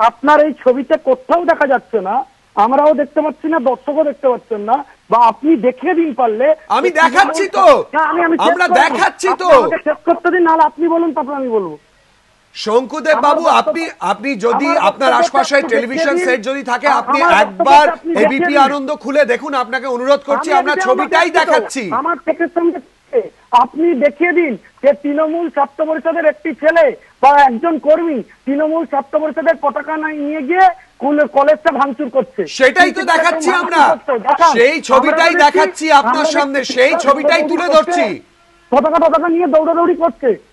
আপনার এই ছবিতে কোথাও দেখা যাচ্ছে না, আমরাও দেখতে পাচ্ছি না, দর্শকও দেখতে পাচ্ছেন না, বা আপনি দেখিয়ে দিন পারলে। আমি দেখাচ্ছি তো, আমরা দেখাচ্ছি তো। শেষ করতে দিন, নাহলে আপনি বলুন, তারপর আমি বলবো। শঙ্কুদেব বাবু, আপনি যদি আপনার আশপাশে টেলিভিশন সেট যদি থাকে, আপনি একবার এবিপি আনন্দ খুলে দেখুন। আপনাকে অনুরোধ করছি, আমরা ছবিটাই দেখাচ্ছি। আমার চোখের সামনে আপনি দেখিয়ে দিন যে তৃণমূল ছাত্র পরিষদের একটি ছেলে বা একজন কর্মী তৃণমূল ছাত্র পরিষদের পতাকা নিয়ে গিয়ে কলেজটা ভাঙচুর করছে। সেটাই তো দেখাচ্ছি আমরা, সেই ছবিটাই দেখাচ্ছি আপনার সামনে, সেই ছবিটাই তুলে ধরছি। পতাকা নিয়ে দৌড়াদৌড়ি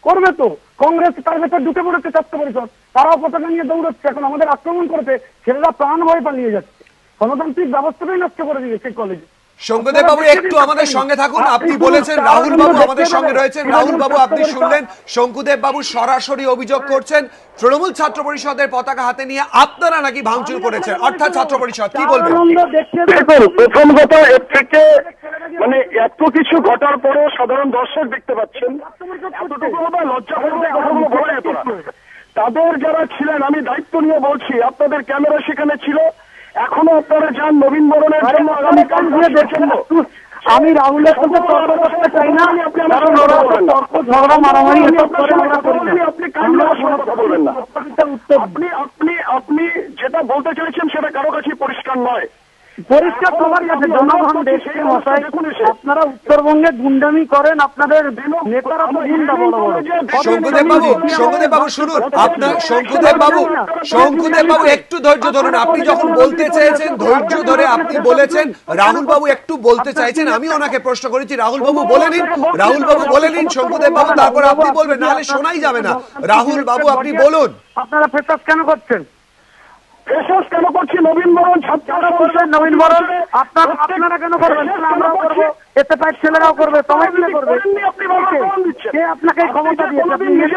করবে তো। কংগ্রেস তার ভেতর ঢুকে পড়েছে, ছাত্র পরিষদ তারাও পতাকা নিয়ে দৌড়াচ্ছে। এখন আমাদের আক্রমণ করেছে, ছেলেরা প্রাণ ভয় পালিয়ে যাচ্ছে। গণতান্ত্রিক ব্যবস্থাটাই নষ্ট করে দিয়েছে কলেজে। শঙ্কুদেব বাবু, একটু আমাদের সঙ্গে থাকুন। আপনি বলেছেন রাহুল বাবু আমাদের সঙ্গে রয়েছেন। রাহুল বাবু, আপনি শুনলেন শঙ্কুদেব বাবু সরাসরি অভিযোগ করছেন তৃণমূল ছাত্র পরিষদের পতাকা হাতে নিয়ে আপনারা নাকি ভাঙচুর করেছেন, অর্থাৎ ছাত্র পরিষদ। কি বলবেন? প্রথম কথা, এর থেকে মানে এত কিছু ঘটার পরেও সাধারণ দর্শক দেখতে পাচ্ছেন, এতটুকু লজ্জা করবে কথাগুলো বলা যেত না। তাদের যারা ছিলেন, আমি দায়িত্ব নিয়ে বলছি, আপনাদের ক্যামেরা সেখানে ছিল, এখনো আপনারা যান নবীন বরণের জন্য আগামীকাল দিয়ে দেখেন। আমি রাহুলের সাথে তর্ক করতে চাই না, ঝগড়া মারামারি আপনি কথা বলবেন না। আপনি যেটা বলতে চাইছেন সেটা কারো কাছে পরিষ্কার নয়। পরিষ্কার সবার কাছে, জনগণ দেখছে মশাই। আপনারা উত্তরবঙ্গে গুন্ডামি করেন, আপনাদের নেতারা তো গুন্ডা বড় বড়। শঙ্কুদেব বাবু শুনুন, আপনার শঙ্কুদেব বাবু একটু ধৈর্য ধরুন। আপনি যখন বলতে চেয়েছেন ধৈর্য ধরে আপনি বলেছেন, রাহুল বাবু একটু বলতে চাইছেন, আমি ওনাকে প্রশ্ন করেছি, রাহুল বাবু বলে নিন শঙ্কুদেব বাবু, তারপর আপনি বলবেন, নাহলে শোনাই যাবে না। রাহুল বাবু, আপনি বলুন। আপনারা ফেসাস কেন করছেন? কেন করছি? নবীন বরণ ছাত্ররা বলছেন, নবীন বরণ আপনারা কেন করবেন? আমরা করবো, এতে পাই ছেলেরাও করবে, সবাই মিলে করবে। কে আপনাকে ক্ষমতা দিয়েছে?